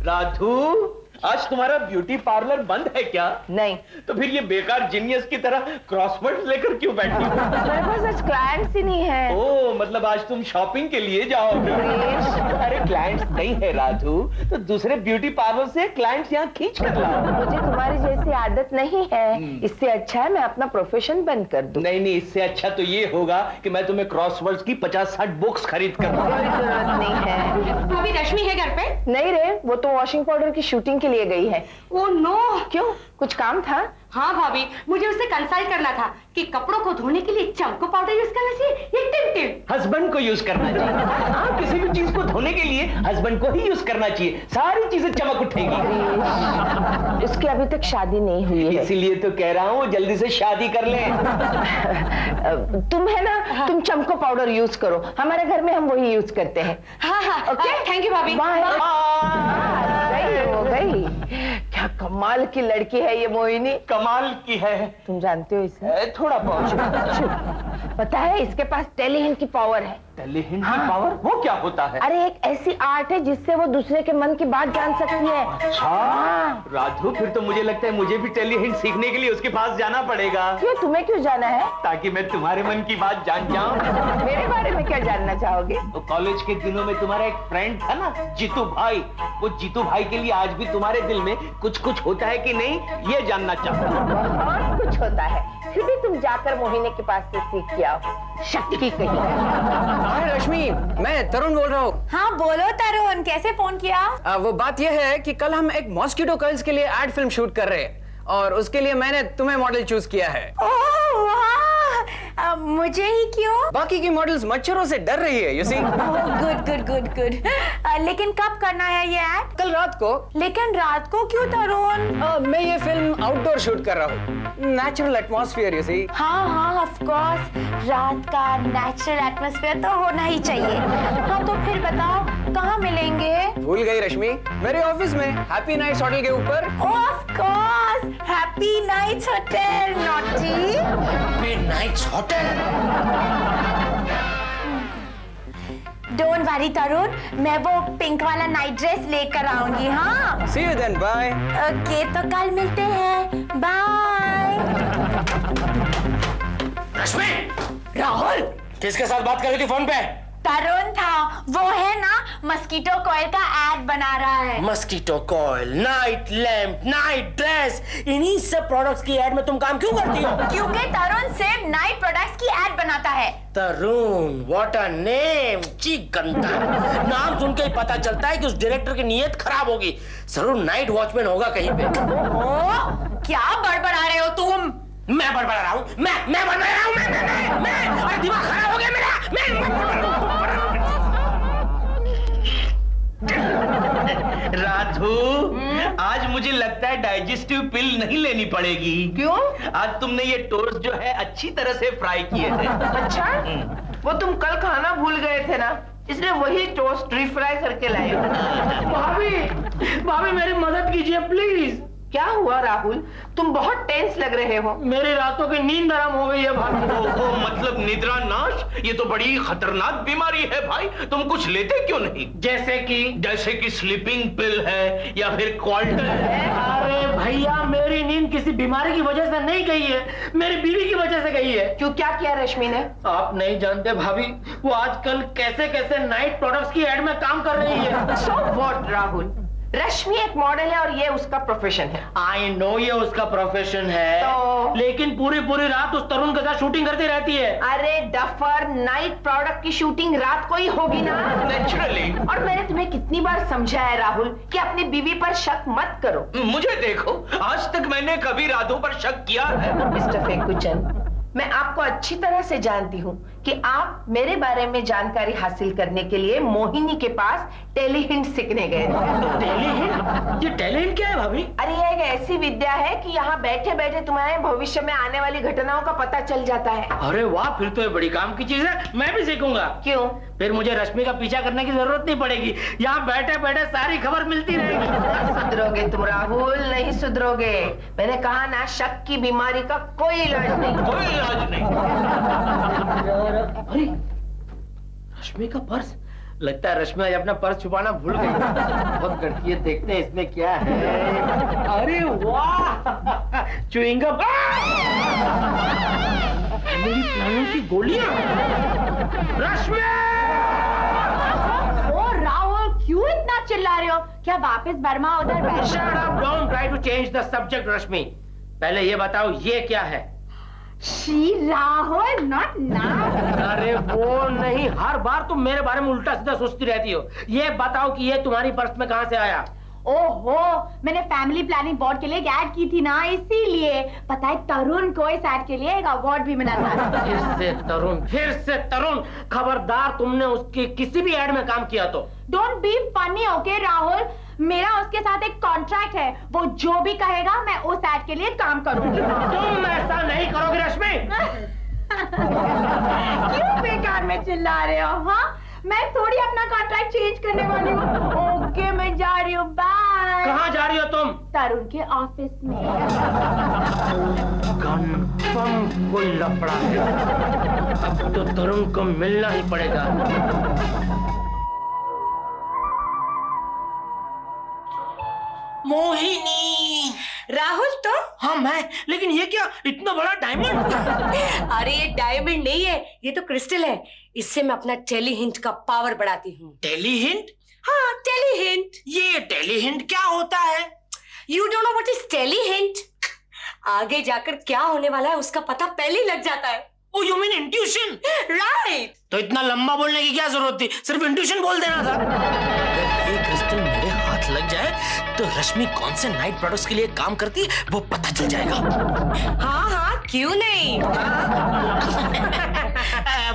राधू, आज तुम्हारा beauty parlour बंद है क्या? नहीं। तो फिर ये बेकार जीनियस की तरह क्रॉसवर्ड लेकर क्यों बैठी हो? मेरे पास आज क्लाइंट्स ही नहीं है। ओ, मतलब आज तुम शॉपिंग के लिए जाओगे? अरे क्लाइंट्स नहीं है राधू, तो दूसरे ब्यूटी पार्लर से क्लाइंट्स यहाँ खींच कर लाओ। मुझे तुम्हारी जैसी आदत नहीं है, इससे अच्छा है मैं अपना प्रोफेशन बंद कर दूं। नहीं नहीं, इससे अच्छा तो ये होगा कि मैं तुम्हें क्रॉसवर्ड्स की 50-60 बुक्स खरीद कर दूं। कोई जरूरत नहीं है। भाभी रश्मि है घर पे? नहीं रे, वो तो वॉशिंग पाउडर की शूटिंग के लिए गई है। Oh no. क्यों, कुछ काम था? हाँ भाभी, मुझे उससे कंसल्ट करना था कि कपड़ों को धोने के लिए चमको पाउडर यूज करना चाहिए या टिप। हस्बैंड को यूज करना चाहिए। हाँ, किसी भी चीज को धोने के लिए हस्बैंड को ही यूज करना चाहिए, सारी चीजें चमक उठेगी। उसकी अभी तक शादी नहीं हुई है, इसीलिए तो कह रहा हूँ जल्दी से शादी कर ले। तुम है ना, तुम चमको पाउडर यूज करो, हमारे घर में हम वही यूज करते हैं। हाँ हाँ, ओके, थैंक यू भाभी। बाय। हो गई। क्या कमाल की लड़की है ये मोहिनी। कमाल की है। तुम जानते हो इसे? थोड़ा बहुत। पता है इसके पास टेलीहिंट की पावर है। टेलीहिंट की पावर? वो क्या होता है? अरे एक ऐसी आर्ट है जिससे वो दूसरे के मन की बात जान सकती है। हाँ। राधू, फिर तो मुझे लगता है मुझे भी टेलीहिंट सीखने के लिए उसके पास जाना पड़ेगा। क्यों, तुम्हें क्यों जाना है? ताकि मैं तुम्हारे मन की बात जान जाऊं। मेरे बारे में क्या जानना चाहोगे? तो कॉलेज के दिनों में तुम्हारा एक फ्रेंड था ना, जीतू भाई, वो जीतू भाई के लिए आज भी तुम्हारे दिल में कुछ कुछ होता है कि नहीं, ये जानना चाहता हूँ। बहुत कुछ होता है, फिर भी तुम जाकर मोहिनी के पास से सीख के आओ। शक्ति कही। हाय रश्मि, मैं तरुण बोल रहा हूँ। हाँ बोलो तरुण, कैसे फोन किया? वो बात यह है कि कल हम एक मॉस्किटो कर्ल्स के लिए एड फिल्म शूट कर रहे हैं और उसके लिए मैंने तुम्हें मॉडल चूज किया है। ओह वाह, मुझे ही क्यों? बाकी की मॉडल्स मच्छरों से डर रही है, you see. Good good good good. लेकिन कब करना है ये एड? कल रात को। लेकिन रात को क्यों तरुण? मैं ये फिल्म आउटडोर शूट कर रहा हूँ, नेचुरल एटमॉस्फेयर, यू सी। हाँ हाँ ऑफ कोर्स, रात का नेचुरल एटमॉस्फेयर तो होना ही चाहिए। हाँ तो फिर बताओ कहाँ मिलेंगे? भूल गई रश्मि, मेरे ऑफिस में हैप्पी नाइट्स होटल के ऊपर। Of course, happy nights hotel, naughty. Happy nights hotel. Don't worry Tarun, मैं वो पिंक वाला नाइट ड्रेस लेकर आऊंगी। हाँ see you then, bye. Okay, तो कल मिलते हैं, बाय। रश्मि, राहुल, किसके साथ बात कर रही थी फोन पे? तरुण था, वो है ना मस्कीटो कॉइल का एड बना रहा है। Mosquito coil, night lamp, night dress, इन्हीं सब प्रोडक्ट्स की एड में तुम काम क्यों करती हो? क्योंकि तरुण सिर्फ नाइट प्रोडक्ट्स की एड बनाता है। तरुण, व्हाट अ नेम, ची गंदा। नाम सुन के ही पता चलता है कि उस डायरेक्टर की नीयत खराब होगी। जरूर नाइट वॉचमैन होगा कहीं पे। ओह, क्या बड़बड़ा रहे हो तुम? मैं बड़बड़ा रहा हूँ? मैं बड़बड़ा रहा हूँ? मैं अरे दिमाग खराब हो गया मेरा। राधू, आज मुझे लगता है डाइजेस्टिव पिल नहीं लेनी पड़ेगी। क्यों? आज तुमने ये टोस्ट जो है अच्छी तरह से फ्राई किए थे। अच्छा, वो तुम कल खाना भूल गए थे ना, इसलिए वही टोस्ट रिफ्राई करके लाए हो। भाभी मेरी मदद कीजिए प्लीज। क्या हुआ राहुल, तुम बहुत टेंस लग रहे हो। मेरी रातों की नींद हराम हो गई है भाभी। ओहो, मतलब निद्रा नाश? ये तो बड़ी खतरनाक बीमारी है भाई, तुम कुछ लेते क्यों नहीं? जैसे कि स्लीपिंग पिल है या फिर क्वाल्टर है। अरे भैया, मेरी नींद किसी बीमारी की वजह से नहीं गई है, मेरी बीवी की वजह से गई है। क्यों, क्या किया रश्मि ने? आप नहीं जानते भाभी, वो आजकल कैसे कैसे नाइट प्रोडक्ट्स की एड में काम कर रही है। सो व्हाट राहुल, रश्मि एक मॉडल है और ये उसका प्रोफेशन है। आई नो ये उसका प्रोफेशन है, तो? लेकिन पूरी पूरी रात उस तरुण के साथ शूटिंग करती रहती है। अरे डफर, नाइट प्रोडक्ट की शूटिंग रात को ही होगी ना। नेचुरली। और मैंने तुम्हें कितनी बार समझाया है राहुल कि अपनी बीवी पर शक मत करो। मुझे देखो, आज तक मैंने कभी राधू पर शक किया है? मिस्टर फेकुचन, मैं आपको अच्छी तरह से जानती हूँ कि आप मेरे बारे में जानकारी हासिल करने के लिए मोहिनी के पास टेलीहिंट सीखने गए थे। टेलीहिंट? ये टेलीहिंट क्या है भाभी? अरे ये एक ऐसी विद्या है कि यहाँ बैठे बैठे तुम्हारे भविष्य में आने वाली घटनाओं का पता चल जाता है। अरे वाह, फिर तो ये बड़ी काम की चीज है, मैं भी सीखूंगा। क्यों? फिर मुझे रश्मि का पीछा करने की जरूरत नहीं पड़ेगी, यहाँ बैठे बैठे सारी खबर मिलती रहेगी। नहीं सुधरोगे तुम राहुल, नहीं सुधरोगे। मैंने कहा ना, शक की बीमारी का कोई इलाज नहीं। कोई आज नहीं। अरे रश्मि का पर्स, लगता है रश्मि आज अपना पर्स छुपाना भूल गई। बहुत करती है, देखते हैं इसमें क्या है। अरे वाह, च्युइंगम, मेरी प्लानिंग की गोलियां। रश्मि! ओ राहुल, क्यों इतना चिल्ला रहे हो? क्या वापस बर्मा उधर बैठ? Shut up, don't try to change the subject, रश्मि। पहले ये बताओ ये क्या है? She Rahul, not now. अरे वो नहीं, हर बार तुम मेरे बारे में उल्टा सीधा सोचती रहती हो। ये बताओ कि ये तुम्हारी पर्स में कहां से आया? ओहो, मैंने फैमिली प्लानिंग बोर्ड के लिए एक ऐड की थी ना, इसीलिए। पता है तरुण को इस ऐड के लिए एक अवार्ड भी मिला था। फिर से तरुण, खबरदार तुमने उसके किसी भी ऐड में काम किया तो। Don't be funny, okay Rahul. मेरा उसके साथ एक कॉन्ट्रैक्ट है, वो जो भी कहेगा मैं उस ऐड के लिए काम करूंगी। तुम ऐसा नहीं करोगे रश्मि। क्यों बेकार में चिल्ला रहे हो? हाँ, मैं थोड़ी अपना कॉन्ट्रैक्ट चेंज करने वाली हूँ। ओके, मैं जा रही हूँ, बाय। कहाँ जा रही हो तुम? तरुण के ऑफिस में। कंफर्म कोई लफड़ा है। अब तो तरुण को मिलना ही पड़ेगा। मोहिनी! राहुल तो हाँ मैं, लेकिन ये क्या इतना बड़ा डायमंड? अरे ये डायमंड नहीं है, ये तो क्रिस्टल है। इससे मैं अपना टेली हिंट का पावर बढ़ाती हूँ। Tele hint? हाँ, टेली हिंट। ये टेली हिंट क्या होता है? You don't know what is tele hint? आगे जाकर क्या होने वाला है उसका पता पहले ही लग जाता है। ओ यू मीन इंट्यूशन? राइट। तो इतना लंबा बोलने की क्या जरूरत थी, सिर्फ इंट्यूशन बोल देना था। अगर ये क्रिस्टल मेरे हाथ लग जाए तो रश्मि कौन से नाइट प्रोडक्ट्स के लिए काम करती है वो पता चल जाएगा। हाँ हाँ, क्यों नहीं।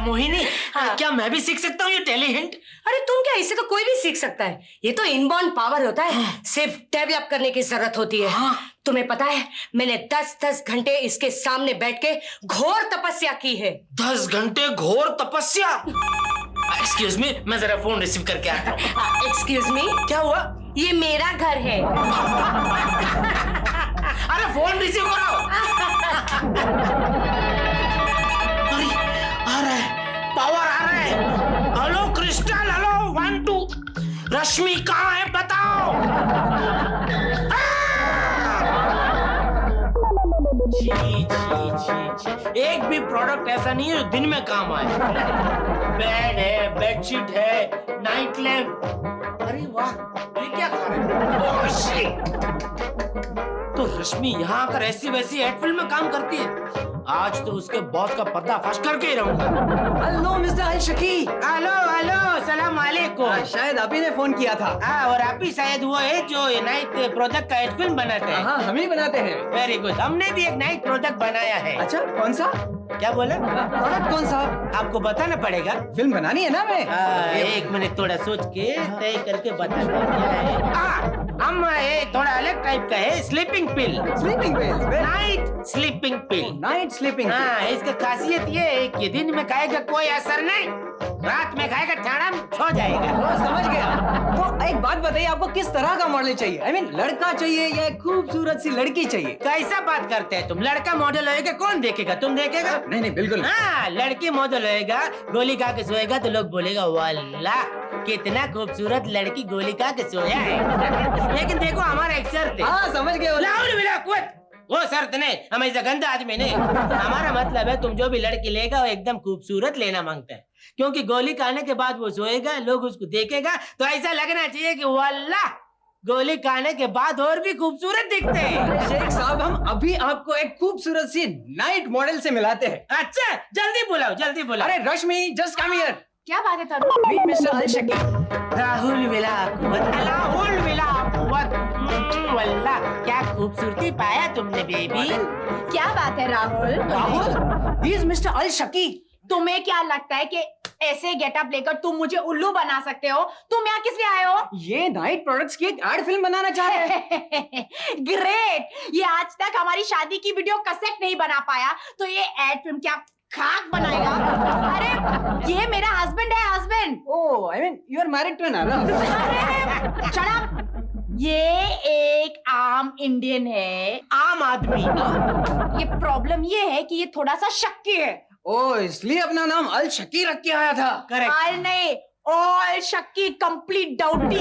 मोहिनी, क्या मैं भी सीख सकता हूँ ये टेली हिंट? अरे तुम क्या, इससे तो कोई भी सीख सकता है। ये तो इनबॉर्न पावर होता है, सिर्फ डेवलप करने की जरूरत होती है। तुम्हें पता है मैंने 10-10 घंटे इसके सामने बैठ के घोर तपस्या की है। 10 घंटे घोर तपस्या? एक्सक्यूज मी, मैं जरा फोन रिसीव करके आता हूँ। एक्सक्यूज मी, क्या हुआ? ये मेरा घर है। अरे फोन रिसीव करो। अरे आ रहा है, पावर आ रहा है। Hello crystal, hello 1 2। रश्मि कहाँ है बताओ। छी छी छी छी, एक भी प्रोडक्ट ऐसा नहीं है जो दिन में काम आए। बेड है, बेडशीट है, नाइट लैम्प। अरे वाह, ये क्या खा रहे हैं? Oh shit! तो रश्मि यहाँ आकर ऐसी वैसी एड फिल्म में काम करती है। आज तो उसके बॉस का पर्दाफाश करके ही रहूंगा। Hello mister Al shaky. Hello hello, सलाम वालेकुम। शायद आप ही ने फोन किया था। हाँ, और आप ही शायद वो है जो नाइट प्रोडक्ट का एड फिल्म बनाते हैं। हाँ, हम ही बनाते हैं। वेरी गुड, हमने भी एक नाइट प्रोडक्ट बनाया है। अच्छा, कौन सा क्या बोला? प्रोडक्ट? कौन सा? आपको बताना पड़ेगा। फिल्म बनानी है ना हमें। एक मिनट, थोड़ा सोच के तय करके बताना क्या है। हम थोड़ा अलग टाइप का है, sleeping pill. Sleeping pills? Night sleeping pill. Night sleeping. हाँ, इसका खासियत ये है कि दिन में खाएगा कोई असर नहीं, रात में खाएगा ठाड़ा सो जाएगा। वो समझ गया। तो एक बात बताइए, आपको किस तरह का मॉडल चाहिए? आई मीन लड़का चाहिए या खूबसूरत सी लड़की चाहिए? कैसा बात करते हैं तुम? लड़का मॉडल होएगा कौन देखेगा? तुम देखेगा? नहीं नहीं, बिल्कुल। हाँ, लड़की मॉडल होएगा, गोली खा के सोएगा तो लोग बोलेगा वाला कितना खूबसूरत लड़की गोली खा के सोया है। लेकिन देखो हमारा एक शर्त है। हाँ, समझ गए। लाउड मिला कुत। वो शर्त नहीं, हम ऐसा गंदा आदमी नहीं। हमारा मतलब है तुम जो भी लड़की लेगा वो एकदम खूबसूरत लेना मांगता है, क्योंकि गोली खाने के बाद वो सोएगा, लोग उसको देखेगा तो ऐसा लगना चाहिए कि वाला गोली खाने के बाद और भी खूबसूरत दिखते हैं। शेख साहब, हम अभी आपको एक खूबसूरत सी नाइट मॉडल से मिलाते हैं। अच्छा, जल्दी बुलाओ, जल्दी बुलाओ। अरे रश्मि, जस्ट कम हियर। क्या बात है Tarun? Meet mister Al Shaki. Rahul Vilakuvat, Rahul Vilakuvat. वल्ला क्या खूबसूरती पाया तुमने बेबी। क्या बात है Rahul? Rahul, he is mister Al Shaki. तुम्हें क्या लगता है कि ऐसे गेटअप लेकर तुम मुझे उल्लू बना सकते हो? तुम यहाँ किस लिए आए हो? ये नाइट प्रोडक्ट्स की एक एड फिल्म बनाना चाह रहे हैं। ग्रेट! ये आज तक हमारी शादी की वीडियो कैसेट नहीं बना पाया, तो ये एड फिल्म क्या खाक बनाएगा? अरे ये मेरा हस्बैंड है, husband. Oh, I mean you are married to an Arab. अरे शट अप! ये एक आम इंडियन है, आम आदमी। ये प्रॉब्लम ये है कि ये थोड़ा सा शक्की है। ओ, इसलिए अपना नाम अल शक्की रख के आया था। और नहीं, ऑल शक्की कंप्लीट डाउटी।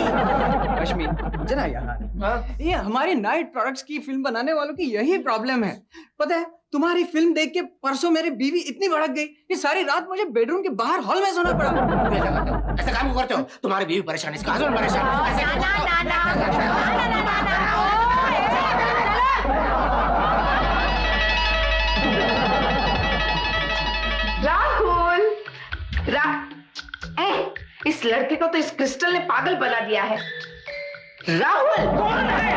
रश्मि, जना यार, ये हमारी नाइट प्रोडक्ट्स की फिल्म बनाने वालों की यही प्रॉब्लम है। पता है, तुम्हारी फिल्म देख के परसों मेरी बीवी इतनी भड़क गई कि सारी रात मुझे बेडरूम के बाहर हॉल में सोना पड़ा। ऐसा काम करते हो? तुम्हारी बीवी परेशान, इसका हस्बैंड परेशान। ऐसे क्यों करते हो? राहुल, इस लड़के को तो इस क्रिस्टल ने पागल बना दिया है। राहुल कौन है?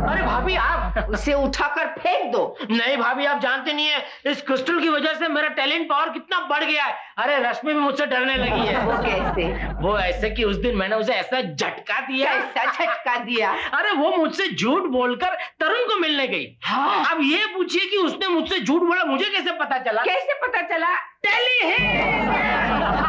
अरे भाभी आप। उसे उठाकर फेंक दो। नहीं भाभी, आप जानते नहीं है इस क्रिस्टल की वजह से मेरा टैलेंट पावर कितना बढ़ गया है। अरे रश्मि भी मुझसे डरने लगी है। वो कैसे? वो ऐसे कि उस दिन मैंने उसे ऐसा झटका दिया। ऐसा झटका दिया? अरे वो मुझसे झूठ बोलकर तरुण को मिलने गई। हाँ। अब ये पूछिए कि उसने मुझसे झूठ बोला, मुझे कैसे पता चला? कैसे पता चला?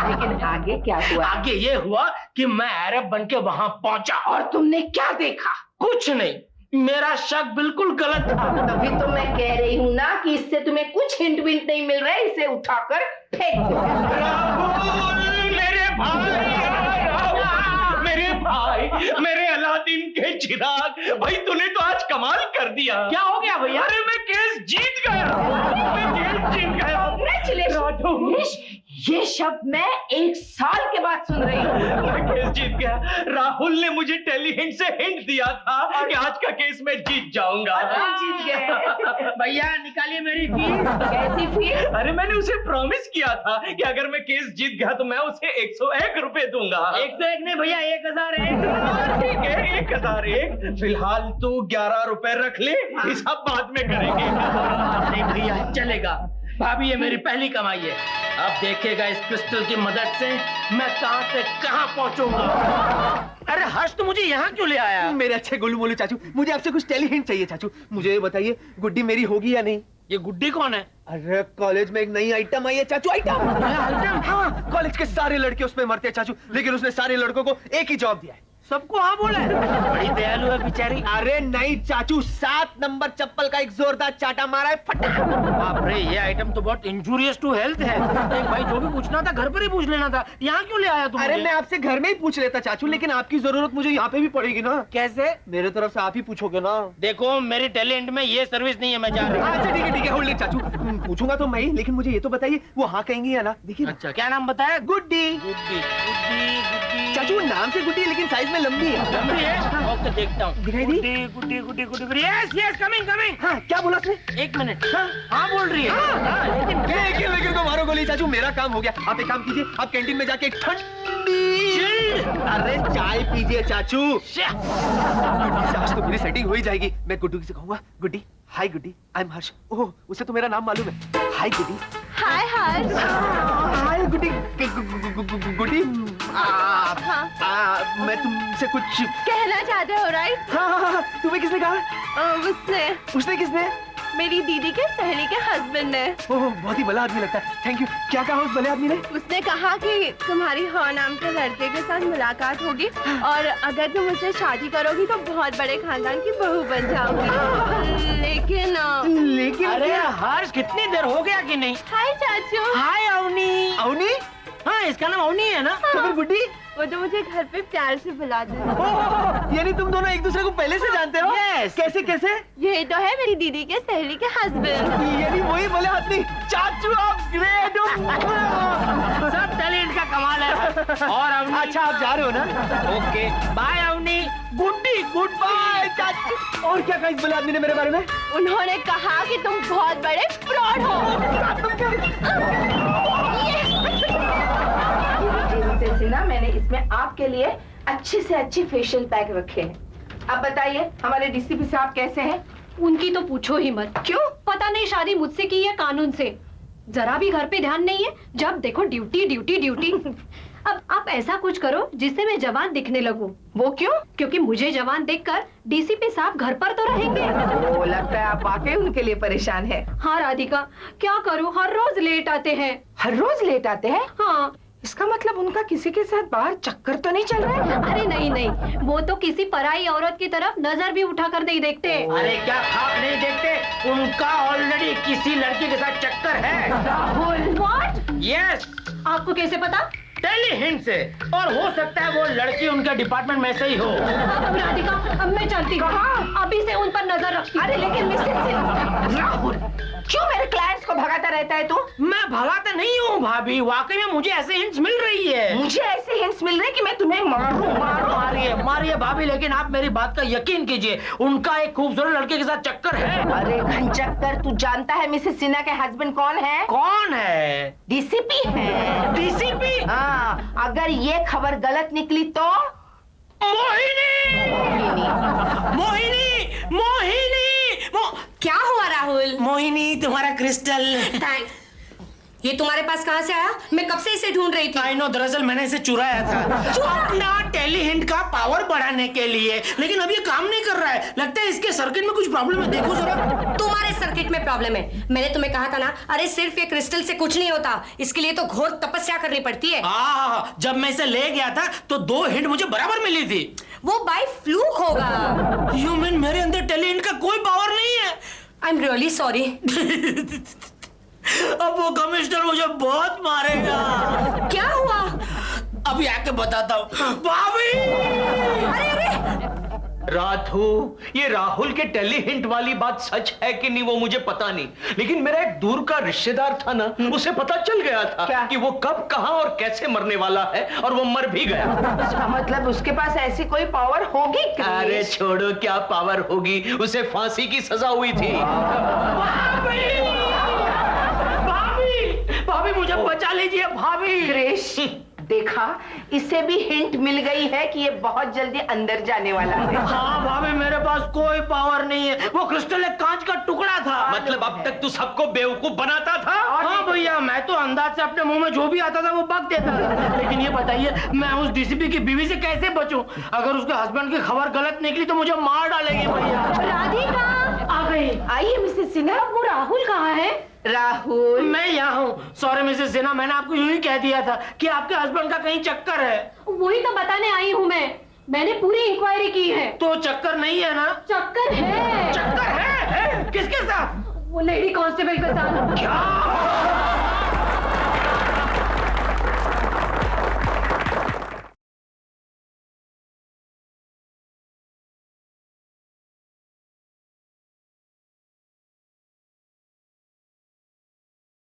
लेकिन आगे क्या हुआ? आगे ये हुआ कि मैं अरब बन के वहां पहुंचा। और तुमने क्या देखा? कुछ नहीं, मेरा शक बिल्कुल गलत था। तभी तो मैं कह रही हूँ ना कि इससे तुम्हें कुछ हिंट विंट नहीं मिल रहा है। इसे उठाकर फेंक दो। मेरे भाई, मेरे अलादीन के चिराग, भाई तूने तो आज कमाल कर दिया। क्या हो गया भैया? अरे मैं केस जीत गया। मैं केस जीत गया। Congratulations! ये शब्द मैं 1 साल के बाद सुन रही हूँ। मैं केस जीत गया। राहुल ने मुझे टेलीहिंट से हिंट दिया था कि आज का केस मैं जीत जाऊंगा। तुम जीत गए। भैया निकालिए मेरी फीस। कैसी फीस? अरे मैंने उसे प्रॉमिस किया था कि अगर मैं केस जीत गया तो मैं उसे 101 रुपए दूंगा। 101 नहीं भैया, 1001। ठीक है, 1001। फिलहाल तू 11 रुपए रख ले, हिसाब बाद में करेंगे। नहीं भैया चलेगा। भाभी ये मेरी पहली कमाई है। अब देखिएगा इस क्रिस्टल की मदद से मैं कहां से कहां पहुंचूंगा। अरे हर्ष, तो मुझे यहाँ क्यों ले आया? मेरे अच्छे गोलू मोलू चाचू, मुझे आपसे कुछ टेलीहिंट चाहिए चाचू। मुझे ये बताइए, गुड्डी मेरी होगी या नहीं? ये गुड्डी कौन है? अरे कॉलेज में एक नई आइटम आई है चाचू। आइटम? हाँ, कॉलेज के सारे लड़के उसमें मरते हैं चाचू, लेकिन उसने सारे लड़कों को एक ही जॉब दिया है। सबको हाँ बोला है। बड़ी दयालु है बेचारी। अरे नहीं चाचू, 7 नंबर चप्पल का एक जोरदार चाटा मारा है, फटा। बाप रे, ये आइटम तो बहुत इंजूरियस टू हेल्थ है। एक भाई जो भी पूछना था घर पर ही पूछ लेना था, यहाँ क्यों ले आया तुम? अरे मैं आपसे घर में ही पूछ लेता चाचू, लेकिन आपकी जरूरत मुझे यहाँ पे भी पड़ेगी ना। कैसे? मेरे तरफ से आप ही पूछोगे ना। देखो मेरी टैलेंट में ये सर्विस नहीं है, मैं जा रहा हूँ। अच्छा ठीक है होल्ड इट चाचू, पूछूंगा तो मैं ही, लेकिन मुझे ये तो बताइए वो हाँ कहेंगी या ना? देखिए अच्छा क्या नाम बताया? गुड्डी। गुड्डी गुड्डी गुड्डी। चाचू नाम से गुड्डी, लेकिन साइज में लंबी है। लंबी है? ओके देखता हूँ। दिखाई दी? Guddi Guddi Guddi Guddi. Yes yes, coming coming. हाँ क्या बोला उसने? 1 मिनट। हाँ बोल रही है। लेकिन तो मारो गोली चाचू, मेरा काम हो गया। आप एक काम कीजिए, आप कैंटीन में जाके एक ठंडी अरे चाय पीजिए चाचू। गुड्डी से आज तो मेरी सेटिंग हो ही जाएगी। मैं गुड्डू से कहूंगा, गुड्डी हाय गुड्डी, आई एम हर्ष। ओह उसे तो मेरा नाम मालूम है। हाय गुड्डी। हाय हर्ष। हाय गुड्डी। गुड्डी मैं तुमसे कुछ कहना चाहते हो राइट? हाँ, तुम्हें किसने कहा? उसने किसने? मेरी दीदी के सहेली के हस्बैंड ने। ओह बहुत ही भला आदमी लगता है। Thank you. क्या कहा उस भले आदमी ने? उसने कहा कि तुम्हारी हाँ नाम के लड़के के साथ मुलाकात होगी और अगर तुम उससे शादी करोगी तो बहुत बड़े खानदान की बहू बन जाओगी। लेकिन अरे हर्ष, कितनी देर हो गया कि नहीं? हाय चाचू। हाय अवनी। अवनी? हाँ इसका नाम अवनी है ना? तो फिर गुड्डी? वो तो मुझे घर पे प्यार से बुलाते हैं। ओह, यानी तुम दोनों एक दूसरे को पहले से जानते हो? Yes. कैसे कैसे? यही तो है मेरी दीदी के सहेली के हस्बैंड। यानी वही भले आदमी। चाचू आप ग्रेट हो। सब टैलेंट का कमाल है। और अवनी? अच्छा आप जा रहे हो ना? Okay bye Avni. Guddi good bye चाचू। और क्या कहा इस भले आदमी ने मेरे बारे में? उन्होंने कहा कि तुम बहुत बड़े फ्रॉड हो। मैंने इसमें आपके लिए अच्छे से अच्छी फेशियल पैक रखे हैं। अब बताइए हमारे डीसीपी साहब कैसे हैं? उनकी तो पूछो ही मत। क्यों? पता नहीं शादी मुझसे की है कानून से। जरा भी घर पे ध्यान नहीं है, जब देखो ड्यूटी ड्यूटी ड्यूटी। अब आप ऐसा कुछ करो जिससे मैं जवान दिखने लगूं। वो क्यों? क्योंकि मुझे जवान देखकर डीसीपी साहब घर पर तो रहेंगे। वो लगता है आप वाकई उनके लिए परेशान है। हाँ राधिका, क्या करूं, हर रोज लेट आते हैं। हर रोज लेट आते हैं? हाँ, इसका मतलब उनका किसी के साथ बाहर चक्कर तो नहीं चल रहा है? अरे नहीं नहीं, वो तो किसी पराई औरत की तरफ नजर भी उठाकर नहीं देखते। अरे क्या खाक नहीं देखते, उनका ऑलरेडी किसी लड़की के साथ चक्कर है। राहुल, व्हाट? यस, आपको कैसे पता? टेली हिंट से, और हो सकता है वो लड़की उनके डिपार्टमेंट में से ही हो। राधिका, अब मैं चलती हूँ, अभी से उन पर नजर रखती हूँ। अरे लेकिन मिसेस राहुल, क्यों मेरे क्लाइंट्स को भगाता रहता है तू? मैं भगाता नहीं हूँ भाभी, वाकई में मुझे ऐसे हिंट्स मिल रही है। मुझे ऐसे हिंट्स मिल रहे हैं कि मैं तुम्हें मारूं। मारिए मारिए भाभी, लेकिन आप मेरी बात का यकीन कीजिए, उनका एक खूबसूरत लड़के के साथ चक्कर है। अरे घनचक्कर, तू जानता है मिसेस सिन्हा के हस्बैंड कौन है? कौन है? डीसीपी है। डीसीपी? हाँ, अगर ये खबर गलत निकली तो? मोहिनी! मोहिनी! मोहिनी! क्या हुआ राहुल? मोहिनी, तुम्हारा क्रिस्टल। थैंक्स। ये तुम्हारे पास कहाँ से आया? मैं कब से इसे ढूंढ रही थी। आई नो, दरअसल मैंने इसे चुराया था अपना टेली हिंट का पावर बढ़ाने के लिए, लेकिन अब ये काम नहीं कर रहा है। लगता है इसके सर्किट में कुछ प्रॉब्लम है, देखो जरा। तुम्हारे सर्किट में प्रॉब्लम है। मैंने तुम्हें कहा था ना, अरे सिर्फ ये क्रिस्टल से कुछ नहीं होता, इसके लिए तो घोर तपस्या करनी पड़ती है। जब मैं इसे ले गया था तो 2 हिंट मुझे बराबर मिली थी। वो बाय फ्लूक होगा। यू मीन मेरे अंदर टेली हिंट का कोई पावर नहीं है? I am really sorry. अब वो कमिश्नर मुझे बहुत मारेगा। क्या हुआ? अभी आके बताता हूँ। भाभी! अरे अरे, राधू, ये राहुल के टेली हिंट वाली बात सच है कि नहीं वो मुझे पता नहीं, लेकिन मेरा एक दूर का रिश्तेदार था ना, उसे पता चल गया था क्या? कि वो कब, कहां और कैसे मरने वाला है, और वो मर भी गया। इसका मतलब उसके पास ऐसी कोई पावर होगी? अरे छोड़ो, क्या पावर होगी, उसे फांसी की सजा हुई थी। भाभी मुझे बचा लीजिए भाभी। क्रिश, देखा, इसे भी हिंट मिल गई है कि ये बहुत जल्दी अंदर जाने वाला है। हाँ भाभी, मेरे पास कोई पावर नहीं है, वो क्रिस्टल एक कांच का टुकड़ा था। मतलब अब तक तू सबको बेवकूफ बनाता था? हाँ भैया, मैं तो अंदाज से अपने मुंह में जो भी आता था वो बक देता था। लेकिन ये बताइए, मैं उस डीसीपी की बीवी से कैसे बचूं? अगर उसके हस्बैंड की खबर गलत निकली तो मुझे मार डालेगी भैया। राधिका, आ गई। आइए मिसेस सिन्हा। वो राहुल कहाँ है? राहुल, मैं यहाँ हूँ। सॉरी मिसेस सिन्हा, मैंने आपको यूं ही कह दिया था कि आपके हस्बैंड का कहीं चक्कर है। वही तो बताने आई हूँ मैंने पूरी इंक्वायरी की है। तो चक्कर नहीं है ना? चक्कर है। चक्कर है? किसके साथ? वो लेडी कांस्टेबल के साथ। क्या?